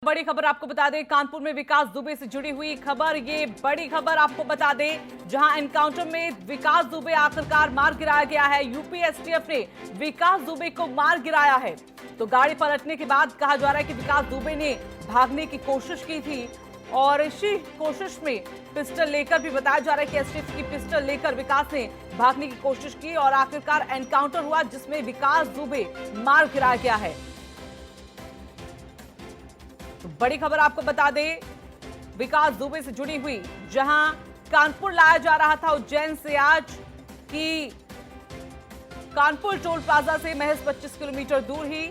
बड़ी खबर आपको बता दें, कानपुर में विकास दुबे से जुड़ी हुई खबर। ये बड़ी खबर आपको बता दें, जहां एनकाउंटर में विकास दुबे आखिरकार मार गिराया गया है। यूपी एसटीएफ ने विकास दुबे को मार गिराया है। तो गाड़ी पलटने के बाद कहा जा रहा है कि विकास दुबे ने भागने की कोशिश की थी और इसी कोशिश में पिस्टल लेकर भी बताया जा रहा है कि एसटीएफ की पिस्टल लेकर विकास ने भागने की कोशिश की और आखिरकार एनकाउंटर हुआ, जिसमें विकास दुबे मार गिराया गया है। तो बड़ी खबर आपको बता दें, विकास दुबे से जुड़ी हुई, जहां कानपुर लाया जा रहा था उज्जैन से आज, कि कानपुर टोल प्लाजा से महज 25 किलोमीटर दूर ही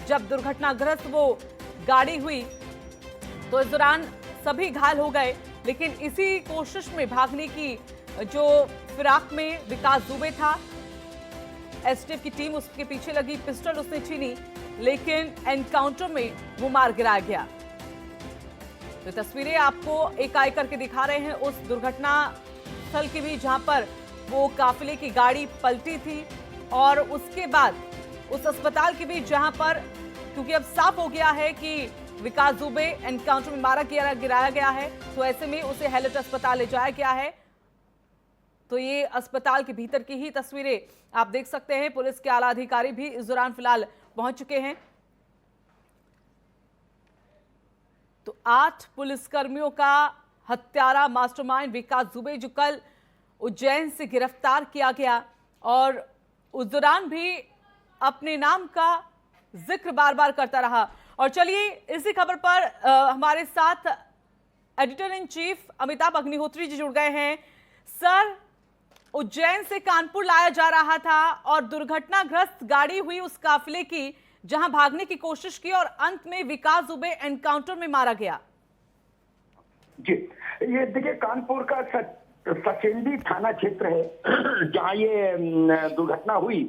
जब दुर्घटनाग्रस्त वो गाड़ी हुई तो इस दौरान सभी घायल हो गए। लेकिन इसी कोशिश में भागने की जो फिराक में विकास दुबे था, एसटीएफ की टीम उसके पीछे लगी, पिस्टल उसने छीनी, लेकिन एनकाउंटर में वो मार गिराया गया। तो तस्वीरें आपको एक एक करके दिखा रहे हैं उस दुर्घटना स्थल की भी, जहां पर वो काफिले की गाड़ी पलटी थी, और उसके बाद उस अस्पताल की भी, जहां पर क्योंकि अब साफ हो गया है कि विकास दुबे एनकाउंटर में गिराया गया है, तो ऐसे में उसे हैलट अस्पताल ले जाया गया है। तो ये अस्पताल के भीतर की ही तस्वीरें आप देख सकते हैं। पुलिस के आला अधिकारी भी इस दौरान फिलहाल पहुंच चुके हैं। तो 8 पुलिसकर्मियों का हत्यारा मास्टरमाइंड विकास दुबे, जो कल उज्जैन से गिरफ्तार किया गया, और उस दौरान भी अपने नाम का जिक्र बार बार करता रहा। और चलिए, इसी खबर पर हमारे साथ editor in chief Amitabh Agnihotri ji जुड़ गए हैं। सर, उज्जैन से कानपुर लाया जा रहा था और दुर्घटनाग्रस्त गाड़ी हुई उस काफिले की, जहां भागने की कोशिश की और अंत में विकास दुबे एनकाउंटर में मारा गया। जी, ये देखिए, कानपुर का सचेंडी थाना क्षेत्र है जहां ये दुर्घटना हुई।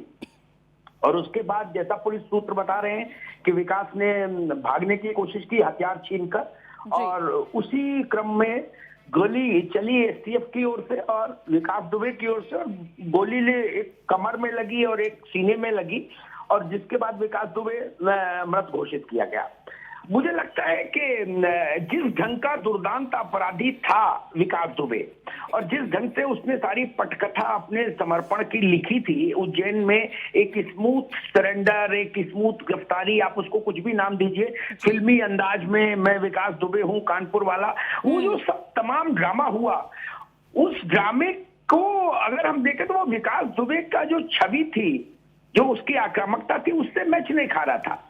और उसके बाद जैसा पुलिस सूत्र बता रहे हैं कि विकास ने भागने की कोशिश की हथियार छीनकर, और उसी क्रम में गोली चली एसटीएफ की ओर से और विकास दुबे की ओर से, और गोली ने एक कमर में लगी और एक सीने में लगी, और जिसके बाद विकास दुबे मृत घोषित किया गया। मुझे लगता है कि जिस ढंग का दुर्दांत अपराधी था विकास दुबे, और जिस ढंग से उसने सारी पटकथा अपने समर्पण की लिखी थी उज्जैन में, एक स्मूथ सरेंडर, एक स्मूथ गिरफ्तारी, आप उसको कुछ भी नाम दीजिए, फिल्मी अंदाज में मैं विकास दुबे हूं कानपुर वाला, वो जो सब तमाम ड्रामा हुआ, उस ड्रामे को अगर हम देखें तो वो विकास दुबे का जो छवि थी, जो उसकी आक्रामकता थी, उससे मैच नहीं खा रहा था।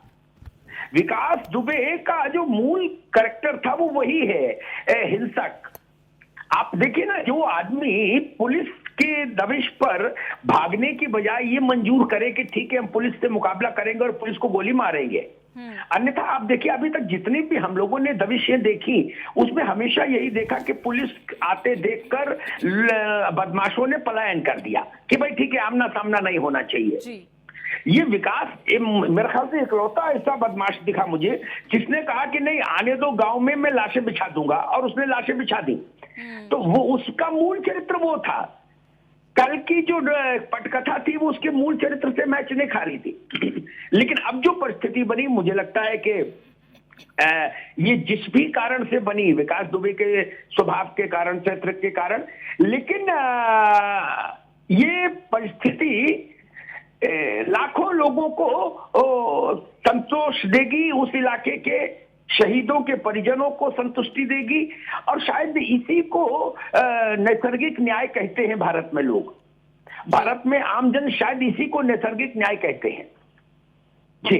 विकास दुबे का जो मूल कैरेक्टर था वो वही है, हिंसक। आप देखिए ना, जो आदमी पुलिस के दबिश पर भागने की बजाय ये मंजूर करे कि ठीक है हम पुलिस से मुकाबला करेंगे और पुलिस को गोली मारेंगे, अन्यथा आप देखिए अभी तक जितनी भी हम लोगों ने दबिशें देखी, उसमें हमेशा यही देखा कि पुलिस आते देखकर बदमाशों ने पलायन कर दिया कि भाई ठीक है, आमना सामना नहीं होना चाहिए। ये विकास मेरे ख्याल से इकलौता ऐसा बदमाश दिखा मुझे जिसने कहा कि नहीं आने दो गांव में, मैं लाशें बिछा दूंगा, और उसने लाशें बिछा दी। तो वो उसका मूल चरित्र वो था। कल की जो पटकथा थी वो उसके मूल चरित्र से मैच नहीं खा रही थी। लेकिन अब जो परिस्थिति बनी, मुझे लगता है कि ये जिस भी कारण से बनी, विकास दुबे के स्वभाव के कारण, चरित्र के कारण, लेकिन ये परिस्थिति लाखों लोगों को संतोष देगी, उस इलाके के शहीदों के परिजनों को संतुष्टि देगी, और शायद इसी को नैसर्गिक न्याय कहते हैं भारत में लोग। भारत में आमजन शायद इसी को नैसर्गिक न्याय कहते हैं। जी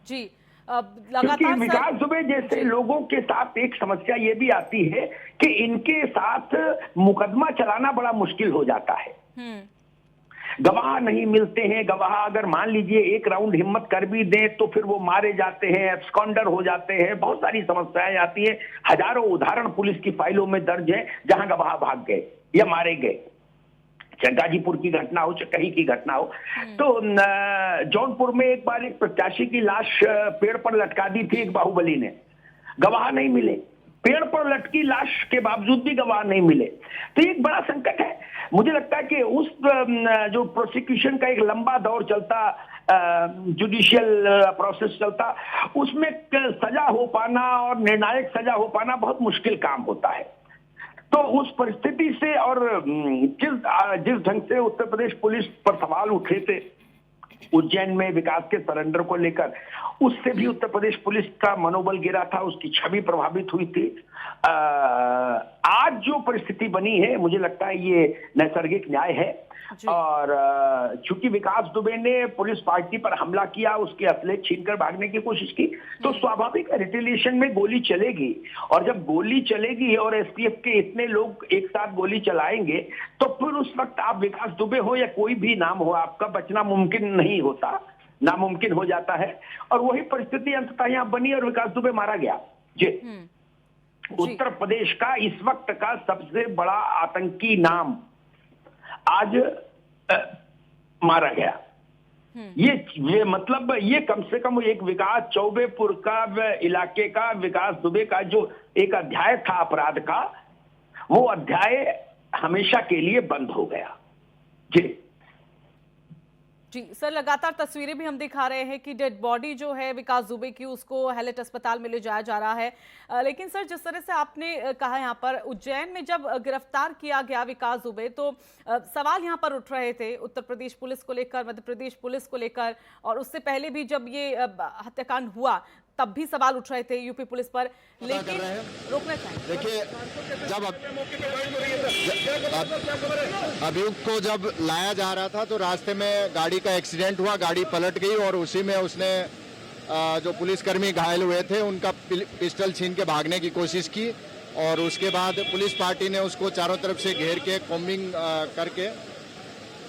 जी, क्योंकि विकास दुबे जैसे लोगों के साथ एक समस्या ये भी आती है कि इनके साथ मुकदमा चलाना बड़ा मुश्किल हो जाता है। गवाह नहीं मिलते हैं। गवाह अगर मान लीजिए एक राउंड हिम्मत कर भी दें तो फिर वो मारे जाते हैं, एब्सकॉन्डर हो जाते हैं, बहुत सारी समस्याएं आती हैं। हजारों उदाहरण पुलिस की फाइलों में दर्ज है जहां गवाह भाग गए या मारे गए, चाहे गाजीपुर की घटना हो, चाहे कहीं की घटना हो। तो जौनपुर में एक बार एक प्रत्याशी की लाश पेड़ पर लटका दी थी एक बाहुबली ने, गवाह नहीं मिले, पेड़ पर लटकी लाश के बावजूद भी गवाह नहीं मिले। तो ये एक बड़ा संकट है। मुझे लगता है कि उस जो प्रोसिक्यूशन का एक लंबा दौर चलता, जुडिशियल प्रोसेस चलता, उसमें सजा हो पाना और निर्णायक सजा हो पाना बहुत मुश्किल काम होता है। तो उस परिस्थिति से और जिस ढंग से उत्तर प्रदेश पुलिस पर सवाल उठे थे उज्जैन में विकास के सरेंडर को लेकर, उससे भी उत्तर प्रदेश पुलिस का मनोबल गिरा था, उसकी छवि प्रभावित हुई थी। आज जो परिस्थिति बनी है, मुझे लगता है ये नैसर्गिक न्याय है। और चूंकि विकास दुबे ने पुलिस पार्टी पर हमला किया, उसके असले छीनकर भागने की कोशिश की, तो स्वाभाविक रिटेलिएशन में गोली चलेगी। और जब गोली चलेगी और एसटीएफ के इतने लोग एक साथ गोली चलाएंगे, तो फिर उस वक्त आप विकास दुबे हो या कोई भी नाम हो, आपका बचना मुमकिन नहीं होता, नामुमकिन हो जाता है। और वही परिस्थिति अंततः यहाँ बनी और विकास दुबे मारा गया। जी, उत्तर प्रदेश का इस वक्त का सबसे बड़ा आतंकी नाम आज मारा गया। ये मतलब ये कम से कम एक विकास चौबेपुर का इलाके का विकास दुबे का जो एक अध्याय था अपराध का, वो अध्याय हमेशा के लिए बंद हो गया। जी सर, लगातार तस्वीरें भी हम दिखा रहे हैं कि डेड बॉडी जो है विकास दुबे की, उसको हैलेट अस्पताल में ले जाया जा रहा है। लेकिन सर, जिस तरह से आपने कहा यहाँ पर उज्जैन में जब गिरफ्तार किया गया विकास दुबे, तो सवाल यहाँ पर उठ रहे थे उत्तर प्रदेश पुलिस को लेकर, मध्य प्रदेश पुलिस को लेकर, और उससे पहले भी जब ये हत्याकांड हुआ तब भी सवाल उठ रहे थे यूपी पुलिस पर। लेकिन रोकना चाहिए, देखिए, जब अभियुक्त को जब लाया जा रहा था तो रास्ते में गाड़ी का एक्सीडेंट हुआ, गाड़ी पलट गई और उसी में उसने जो पुलिसकर्मी घायल हुए थे उनका पिस्टल छीन के भागने की कोशिश की। और उसके बाद पुलिस पार्टी ने उसको चारों तरफ से घेर के कॉम्बिंग करके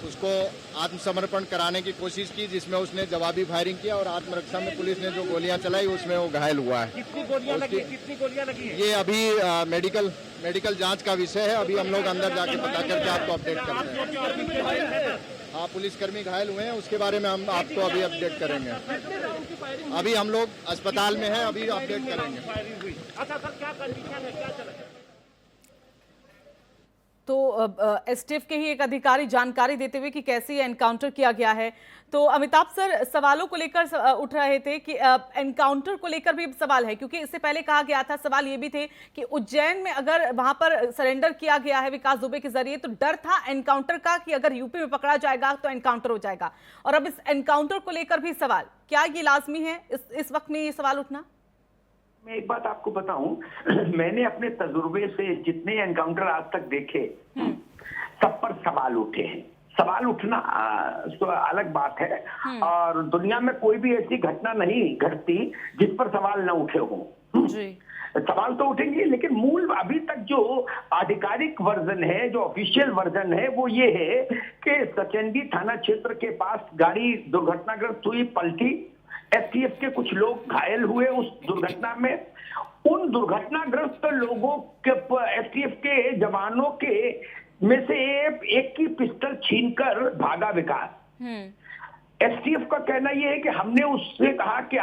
उसको आत्मसमर्पण कराने की कोशिश की, जिसमें उसने जवाबी फायरिंग किया और आत्मरक्षा में पुलिस ने जो गोलियां चलाई उसमें वो घायल हुआ है। कितनी गोलियां लगी ये अभी मेडिकल जांच का विषय है। अभी हम लोग अंदर जाके पता करके आपको अपडेट करेंगे। हाँ, पुलिसकर्मी घायल हुए हैं, उसके बारे में हम आपको अभी अपडेट करेंगे। अभी हम लोग अस्पताल में हैं, अभी अपडेट करेंगे। अच्छा सर, क्या कंडीशन है, क्या चला? तो एसटीएफ के ही एक अधिकारी जानकारी देते हुए कि कैसे ये एनकाउंटर किया गया है। तो अमिताभ सर, सवालों को लेकर उठ रहे थे कि एनकाउंटर को लेकर भी सवाल है, क्योंकि इससे पहले कहा गया था, सवाल ये भी थे कि उज्जैन में अगर वहां पर सरेंडर किया गया है विकास दुबे के जरिए, तो डर था एनकाउंटर का कि अगर यूपी में पकड़ा जाएगा तो एनकाउंटर हो जाएगा। और अब इस एनकाउंटर को लेकर भी सवाल, क्या ये लाजमी है इस वक्त में ये सवाल उठना? मैं एक बात आपको बताऊं, मैंने अपने तजुर्बे से जितने एनकाउंटर आज तक देखे, सब पर सवाल उठे हैं। सवाल उठना तो अलग बात है, और दुनिया में कोई भी ऐसी घटना नहीं घटती जिस पर सवाल न उठे हों। सवाल तो उठेंगे, लेकिन मूल अभी तक जो आधिकारिक वर्जन है, जो ऑफिशियल वर्जन है, वो ये है कि सचेंडी थाना क्षेत्र के पास गाड़ी दुर्घटनाग्रस्त हुई, पलटी, एसटीएफ के कुछ लोग घायल हुए उस दुर्घटना में। उन दुर्घटनाग्रस्त लोगों के एसटीएफ के जवानों के में से एक की पिस्टल छीनकर भागा विकास। एसटीएफ का कहना यह है कि हमने उससे कहा कि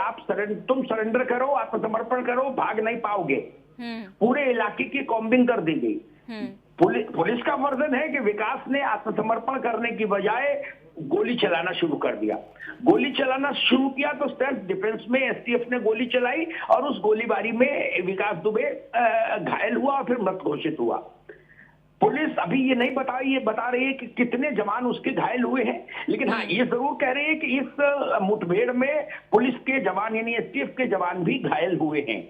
तुम सरेंडर करो, आत्मसमर्पण करो, भाग नहीं पाओगे। पूरे इलाके की कॉम्बिंग कर दी गई। पुलिस का वर्जन है कि विकास ने आत्मसमर्पण करने की बजाय गोली चलाना शुरू कर दिया। गोली चलाना शुरू किया तो सेल्फ डिफेंस में एसटीएफ ने गोली चलाई और उस गोलीबारी में विकास दुबे घायल हुआ और फिर मृत घोषित हुआ। पुलिस अभी ये नहीं बता रही है कि कितने जवान उसके घायल हुए हैं, लेकिन हाँ, ये जरूर कह रहे हैं कि इस मुठभेड़ में पुलिस के जवान यानी एसटीएफ के जवान भी घायल हुए हैं।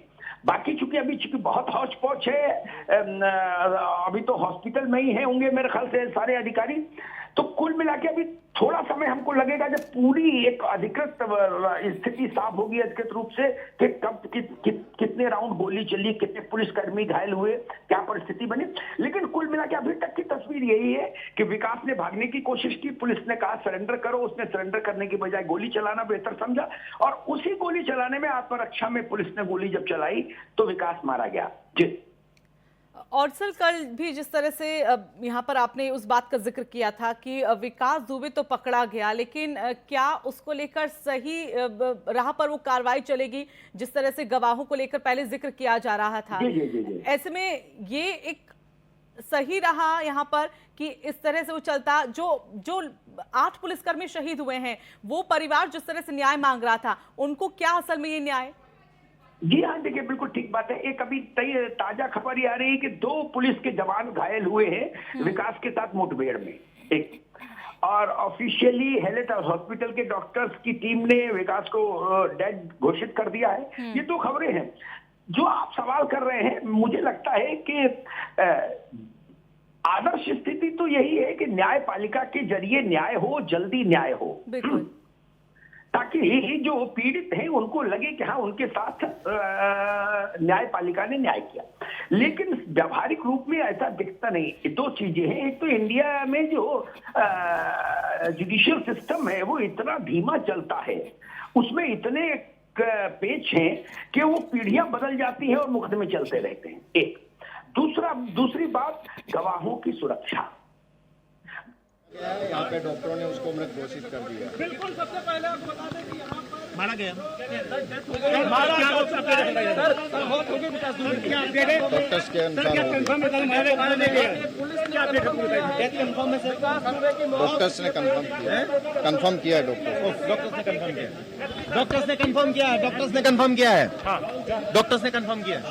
बाकी चूंकि बहुत हौच पौच है, अभी तो हॉस्पिटल में ही है होंगे मेरे ख्याल से सारे अधिकारी। तो कुल मिला के अभी थोड़ा समय हमको लगेगा जब पूरी एक अधिकृत स्थिति साफ होगी अधिकृत रूप से कि कब कितने राउंड गोली चली, कितने पुलिसकर्मी घायल हुए, क्या परिस्थिति बनी। लेकिन कुल मिला के अभी तक की तस्वीर यही है कि विकास ने भागने की कोशिश की, पुलिस ने कहा सरेंडर करो, उसने सरेंडर करने की बजाय गोली चलाना बेहतर समझा, और उसी गोली चलाने में आत्मरक्षा में पुलिस ने गोली जब चलाई तो विकास मारा गया। जी और सर कल भी जिस तरह से यहाँ पर आपने उस बात का जिक्र किया था कि विकास दुबे तो पकड़ा गया, लेकिन क्या उसको लेकर सही राह पर वो कार्रवाई चलेगी जिस तरह से गवाहों को लेकर पहले जिक्र किया जा रहा था? जी। ऐसे में ये एक सही रहा यहाँ पर कि इस तरह से वो चलता? जो 8 पुलिसकर्मी शहीद हुए हैं, वो परिवार जिस तरह से न्याय मांग रहा था, उनको क्या असल में ये न्याय? जी हाँ, देखिए बिल्कुल ठीक बात है। एक अभी ताजा खबर ये आ रही है कि 2 पुलिस के जवान घायल हुए हैं विकास के साथ मुठभेड़ में। एक और ऑफिशियली हेलेट हॉस्पिटल के डॉक्टर्स की टीम ने विकास को डेड घोषित कर दिया है। ये 2 खबरें हैं। जो आप सवाल कर रहे हैं, मुझे लगता है कि आदर्श स्थिति तो यही है कि न्यायपालिका के जरिए न्याय हो, जल्दी न्याय हो, ताकि जो पीड़ित हैं उनको लगे कि हाँ उनके साथ न्यायपालिका ने न्याय किया। लेकिन व्यावहारिक रूप में ऐसा दिखता नहीं। 2 चीजें हैं। एक तो इंडिया में जो जुडिशियल सिस्टम है वो इतना धीमा चलता है, उसमें इतने पेच हैं कि वो पीढ़ियां बदल जाती हैं और मुकदमे चलते रहते हैं। एक दूसरी बात, गवाहों की सुरक्षा। यहाँ पे डॉक्टरों ने उसको मृत घोषित कर दिया। बिल्कुल, सबसे पहले आपको बता दें कि यहाँ मारा गया। डॉक्टर्स के अनुसार डॉक्टर्स ने कंफर्म किया है। डॉक्टर्स ने कंफर्म किया है।